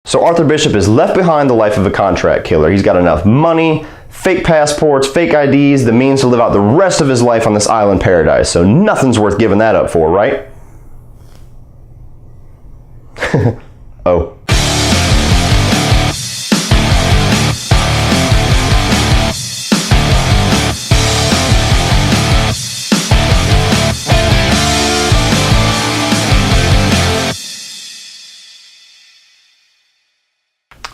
So Arthur Bishop is left behind the life of a contract killer. He's got enough money, fake passports, fake IDs, the means to live out the rest of his life on this island paradise. So nothing's worth giving that up for, right? Oh.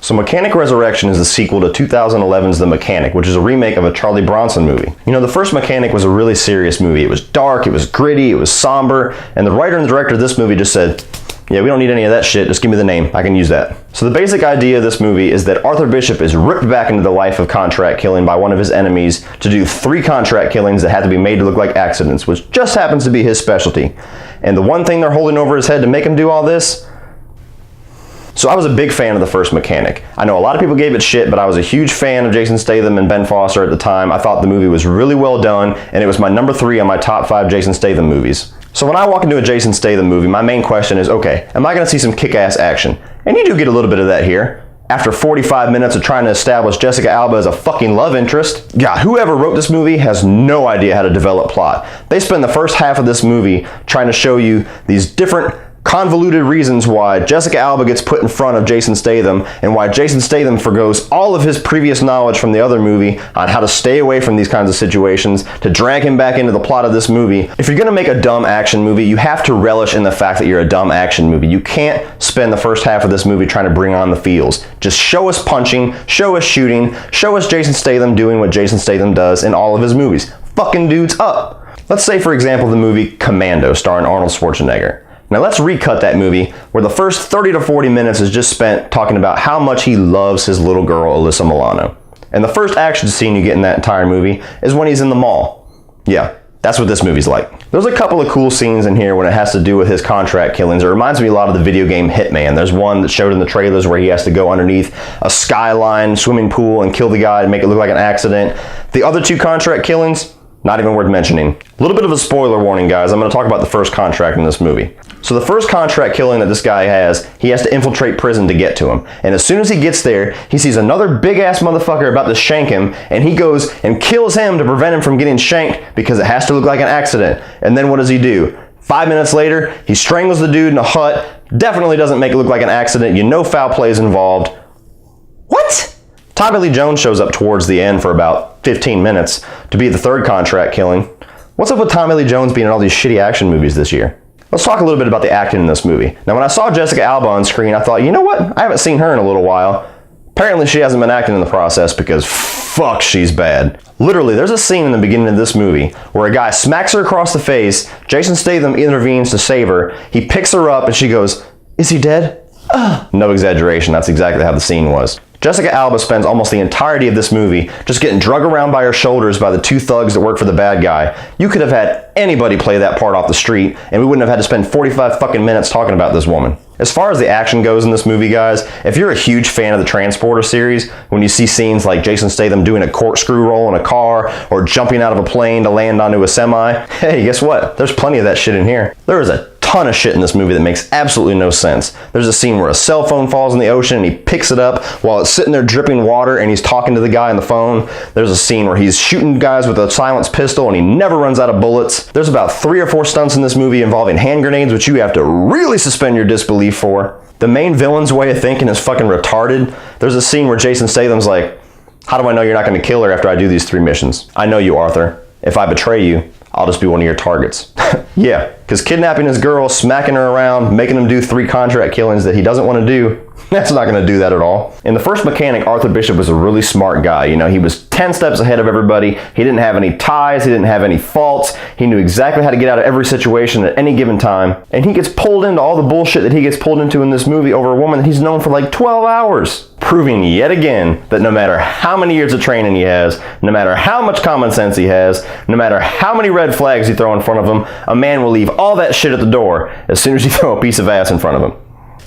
So Mechanic Resurrection is the sequel to 2011's The Mechanic, which is a remake of a Charlie Bronson movie. You know, the first Mechanic was a really serious movie. It was dark, it was gritty, it was somber, and the writer and the director of this movie just said, yeah, we don't need any of that shit, just give me the name, I can use that. So the basic idea of this movie is that Arthur Bishop is ripped back into the life of contract killing by one of his enemies to do 3 contract killings that had to be made to look like accidents, which just happens to be his specialty. And the one thing they're holding over his head to make him do all this. So I was a big fan of the first Mechanic. I know a lot of people gave it shit, but I was a huge fan of Jason Statham and Ben Foster at the time. I thought the movie was really well done, and it was my number 3 on my top 5 Jason Statham movies. So when I walk into a Jason Statham movie, my main question is, okay, am I gonna see some kick-ass action? And you do get a little bit of that here. After 45 minutes of trying to establish Jessica Alba as a fucking love interest, God, whoever wrote this movie has no idea how to develop plot. They spend the first half of this movie trying to show you these different convoluted reasons why Jessica Alba gets put in front of Jason Statham and why Jason Statham forgoes all of his previous knowledge from the other movie on how to stay away from these kinds of situations to drag him back into the plot of this movie. If you're gonna make a dumb action movie, you have to relish in the fact that you're a dumb action movie. You can't spend the first half of this movie trying to bring on the feels. Just show us punching, show us shooting, show us Jason Statham doing what Jason Statham does in all of his movies. Fucking dudes up. Let's say, for example, the movie Commando starring Arnold Schwarzenegger. Now let's recut that movie where the first 30 to 40 minutes is just spent talking about how much he loves his little girl, Alyssa Milano. And the first action scene you get in that entire movie is when he's in the mall. Yeah, that's what this movie's like. There's a couple of cool scenes in here when it has to do with his contract killings. It reminds me a lot of the video game Hitman. There's one that showed in the trailers where he has to go underneath a skyline swimming pool and kill the guy and make it look like an accident. The other 2 contract killings, not even worth mentioning. A little bit of a spoiler warning, guys. I'm going to talk about the first contract in this movie. So the first contract killing that this guy has, he has to infiltrate prison to get to him. And as soon as he gets there, he sees another big-ass motherfucker about to shank him, and he goes and kills him to prevent him from getting shanked because it has to look like an accident. And then what does he do? 5 minutes later, he strangles the dude in a hut, definitely doesn't make it look like an accident, you know foul play is involved. What? Tommy Lee Jones shows up towards the end for about 15 minutes to be the third contract killing. What's up with Tommy Lee Jones being in all these shitty action movies this year? Let's talk a little bit about the acting in this movie. Now when I saw Jessica Alba on screen, I thought, you know what? I haven't seen her in a little while. Apparently she hasn't been acting in the process because fuck, she's bad. Literally, there's a scene in the beginning of this movie where a guy smacks her across the face, Jason Statham intervenes to save her, he picks her up and she goes, is he dead? No exaggeration, that's exactly how the scene was. Jessica Alba spends almost the entirety of this movie just getting drug around by her shoulders by the 2 thugs that work for the bad guy. You could have had anybody play that part off the street and we wouldn't have had to spend 45 fucking minutes talking about this woman. As far as the action goes in this movie, guys, if you're a huge fan of the Transporter series, when you see scenes like Jason Statham doing a corkscrew roll in a car or jumping out of a plane to land onto a semi, hey, guess what? There's plenty of that shit in here. There is a ton of shit in this movie that makes absolutely no sense. There's a scene where a cell phone falls in the ocean and he picks it up while it's sitting there dripping water and he's talking to the guy on the phone. There's a scene where he's shooting guys with a silenced pistol and he never runs out of bullets. There's about 3 or 4 stunts in this movie involving hand grenades, which you have to really suspend your disbelief for. The main villain's way of thinking is fucking retarded. There's a scene where Jason Statham's like, how do I know you're not going to kill her after I do these 3 missions? I know you, Arthur. If I betray you, I'll just be one of your targets. Yeah, because kidnapping his girl, smacking her around, making him do 3 contract killings that he doesn't want to do, that's not going to do that at all. In the first Mechanic, Arthur Bishop was a really smart guy. You know, he was 10 steps ahead of everybody. He didn't have any ties. He didn't have any faults. He knew exactly how to get out of every situation at any given time. And he gets pulled into all the bullshit that he gets pulled into in this movie over a woman that he's known for like 12 hours. Proving yet again that no matter how many years of training he has, no matter how much common sense he has, no matter how many red flags you throw in front of him, a man will leave all that shit at the door as soon as you throw a piece of ass in front of him.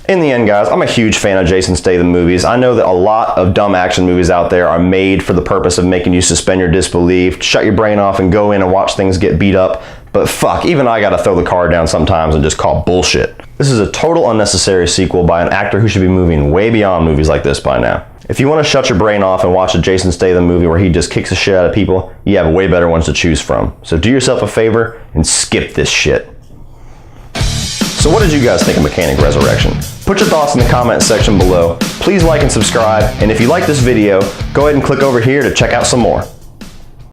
In the end, guys, I'm a huge fan of Jason Statham movies. I know that a lot of dumb action movies out there are made for the purpose of making you suspend your disbelief, shut your brain off and go in and watch things get beat up. But fuck, even I gotta throw the card down sometimes and just call bullshit. This is a total unnecessary sequel by an actor who should be moving way beyond movies like this by now. If you want to shut your brain off and watch a Jason Statham movie where he just kicks the shit out of people, you have way better ones to choose from. So do yourself a favor and skip this shit. So what did you guys think of Mechanic Resurrection? Put your thoughts in the comment section below. Please like and subscribe, and if you like this video, go ahead and click over here to check out some more.